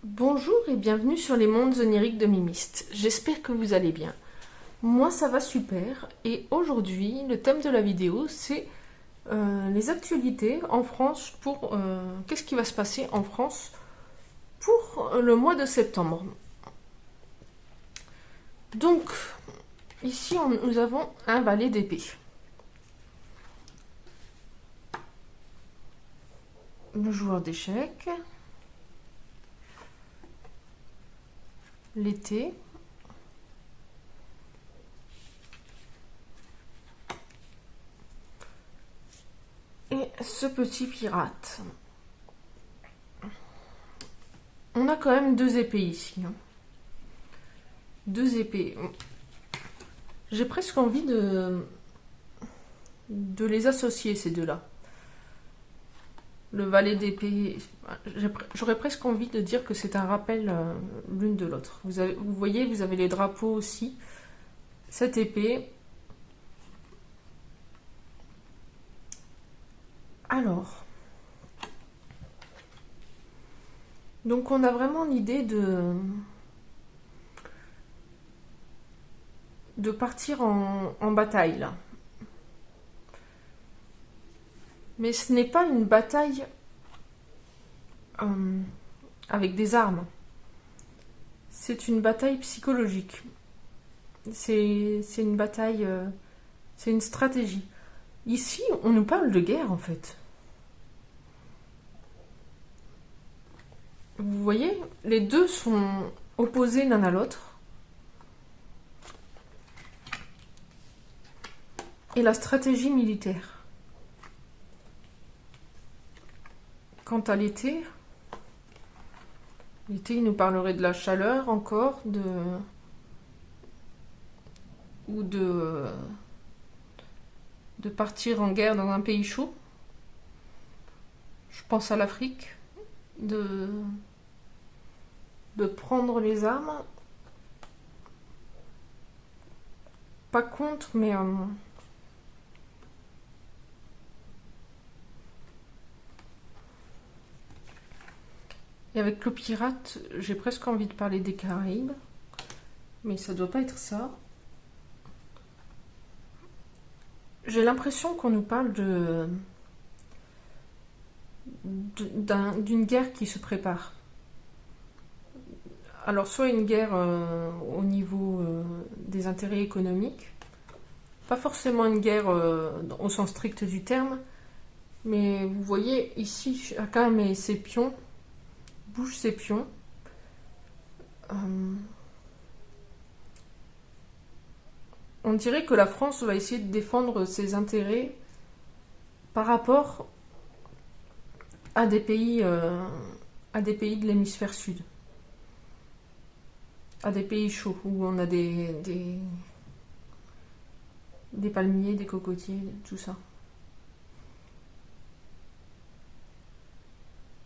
Bonjour et bienvenue sur les mondes oniriques de Mimiste. J'espère que vous allez bien. Moi ça va super et aujourd'hui le thème de la vidéo c'est les actualités en France pour qu'est-ce qui va se passer en France pour le mois de septembre. Donc ici nous avons un valet d'épée. Le joueur d'échecs. L'été. Et ce petit pirate. On a quand même deux épées ici. Deux épées. J'ai presque envie de les associer, ces deux-là. Le valet d'épée, j'aurais presque envie de dire que c'est un rappel l'une de l'autre. Vous voyez, vous avez les drapeaux aussi. Cette épée. Alors. Donc on a vraiment l'idée de partir en bataille là. Mais ce n'est pas une bataille avec des armes. C'est une bataille psychologique. C'est une bataille... c'est une stratégie. Ici, on nous parle de guerre, en fait. Vous voyez, les deux sont opposés l'un à l'autre. Et la stratégie militaire. Quant à l'été, il nous parlerait de la chaleur encore, ou de partir en guerre dans un pays chaud. Je pense à l'Afrique, de prendre les armes. Pas contre, mais et avec le pirate, j'ai presque envie de parler des Caraïbes. Mais ça doit pas être ça. J'ai l'impression qu'on nous parle d'une guerre qui se prépare. Alors soit une guerre au niveau des intérêts économiques, pas forcément une guerre au sens strict du terme, mais vous voyez ici chacun met ses pions, bouge ses pions. On dirait que la France va essayer de défendre ses intérêts par rapport à des pays de l'hémisphère sud, à des pays chauds où on a des palmiers, des cocotiers, tout ça.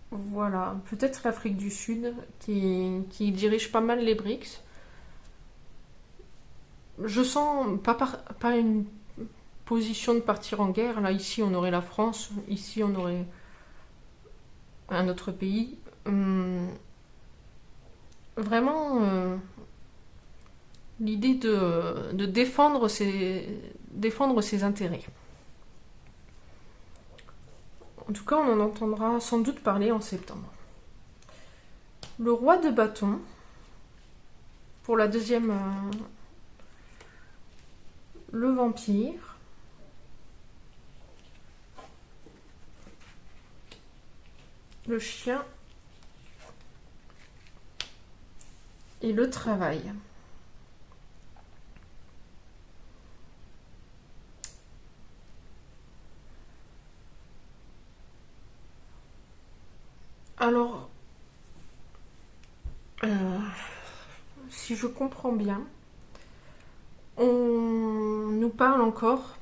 Voilà, peut-être l'Afrique du Sud qui dirige pas mal les BRICS. Je sens pas une position de partir en guerre. Là, ici, on aurait la France. Ici, on aurait un autre pays. Vraiment, l'idée de défendre ses intérêts. En tout cas, on en entendra sans doute parler en septembre. Le roi de bâton, pour la deuxième... le vampire. Le chien. Et le travail. Alors, si je comprends bien, on nous parle encore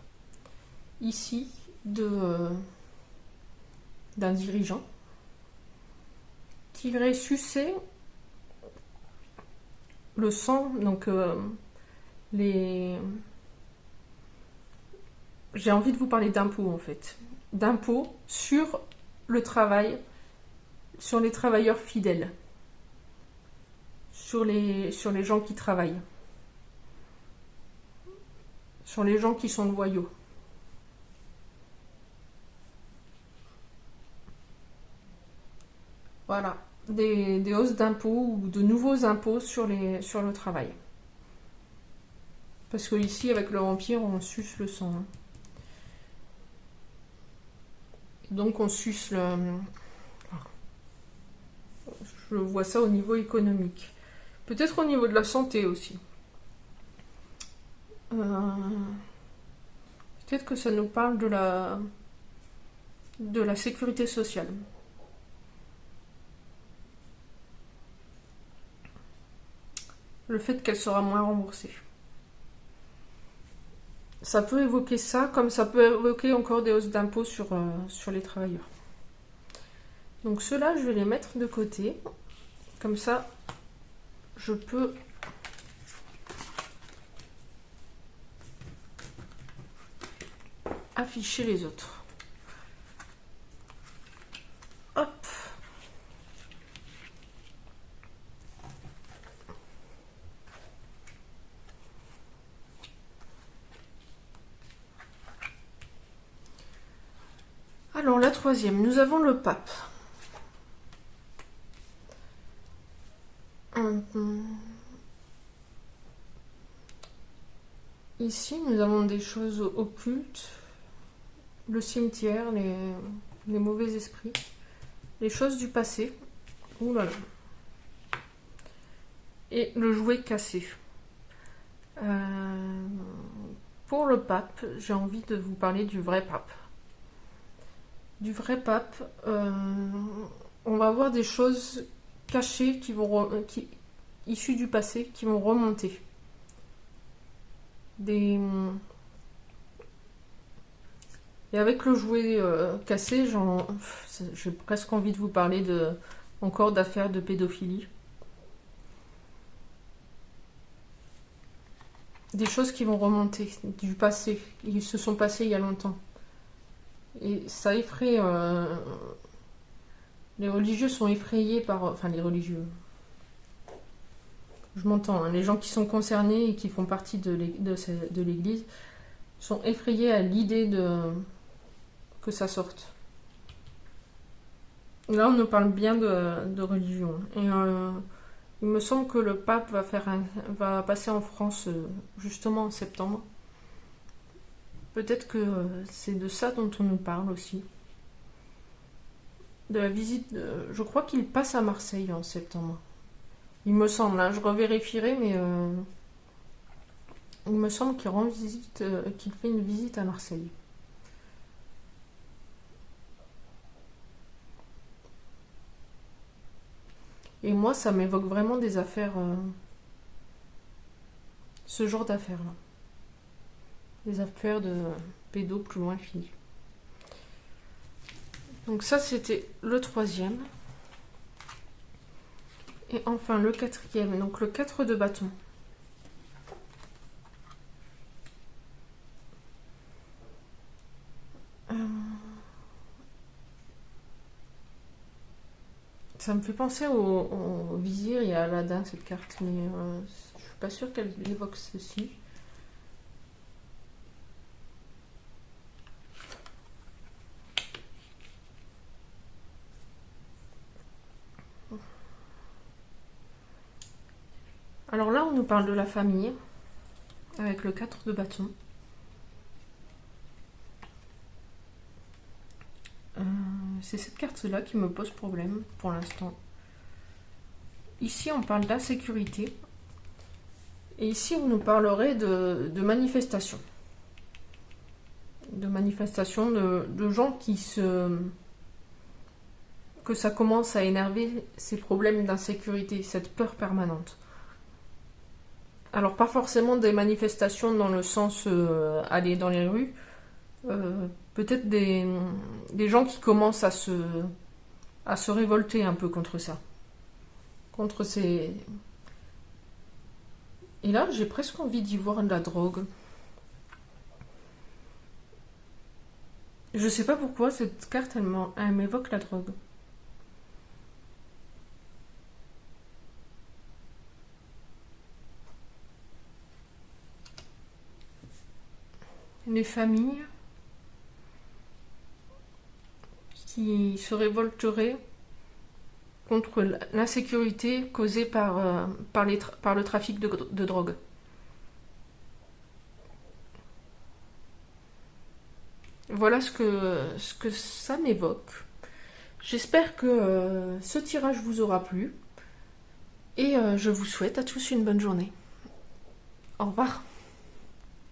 ici d'un dirigeant qui irait sucer le sang, donc j'ai envie de vous parler d'impôts en fait, d'impôts sur le travail, sur les travailleurs fidèles. sur les gens qui travaillent, sur les gens qui sont loyaux. Voilà, des hausses d'impôts ou de nouveaux impôts sur le travail. Parce que ici, avec le vampire, on suce le sang. Hein. Donc on suce le... Je vois ça au niveau économique. Peut-être au niveau de la santé aussi. Peut-être que ça nous parle de la sécurité sociale. Le fait qu'elle sera moins remboursée. Ça peut évoquer ça, comme ça peut évoquer encore des hausses d'impôts sur les travailleurs. Donc ceux-là, je vais les mettre de côté. Comme ça, je peux afficher les autres. Hop. Alors la troisième, nous avons le pape. Ici, nous avons des choses occultes, le cimetière, les mauvais esprits, les choses du passé. Ouh là là. Et le jouet cassé. Pour le pape, j'ai envie de vous parler du vrai pape. Du vrai pape, on va avoir des choses cachées issues du passé qui vont remonter. Et avec le jouet cassé, j'ai presque envie de vous parler encore d'affaires de pédophilie. Des choses qui vont remonter du passé, ils se sont passés il y a longtemps. Et ça effraie... les religieux sont effrayés par... Enfin, les religieux... Je m'entends, hein, les gens qui sont concernés et qui font partie de l'Église sont effrayés à l'idée que ça sorte. Là, on nous parle bien de religion. Et il me semble que le pape va passer en France justement en septembre. Peut-être que c'est de ça dont on nous parle aussi. De la visite... je crois qu'il passe à Marseille en septembre. Il me semble, hein, je revérifierai, mais il me semble qu'il rend visite, qu'il fait une visite à Marseille. Et moi, ça m'évoque vraiment des affaires, ce genre d'affaires-là. Des affaires de pédos plus loin fini. Donc ça, c'était le troisième. Et enfin, le quatrième, donc le 4 de bâton. Ça me fait penser au vizir et à Aladdin, cette carte, mais je suis pas sûre qu'elle évoque ceci. Alors là, on nous parle de la famille, avec le 4 de bâton. C'est cette carte-là qui me pose problème pour l'instant. Ici, on parle d'insécurité. Et ici, on nous parlerait de manifestations. De manifestations de gens que ça commence à énerver, ces problèmes d'insécurité, cette peur permanente. Alors, pas forcément des manifestations dans le sens aller dans les rues, peut-être des gens qui commencent à se révolter un peu contre ça. Contre ces... Et là, j'ai presque envie d'y voir de la drogue. Je sais pas pourquoi, cette carte, elle m'évoque la drogue. les familles qui se révolteraient contre l'insécurité causée par le trafic de drogue. Voilà ce que ça m'évoque. J'espère que ce tirage vous aura plu et je vous souhaite à tous une bonne journée. Au revoir.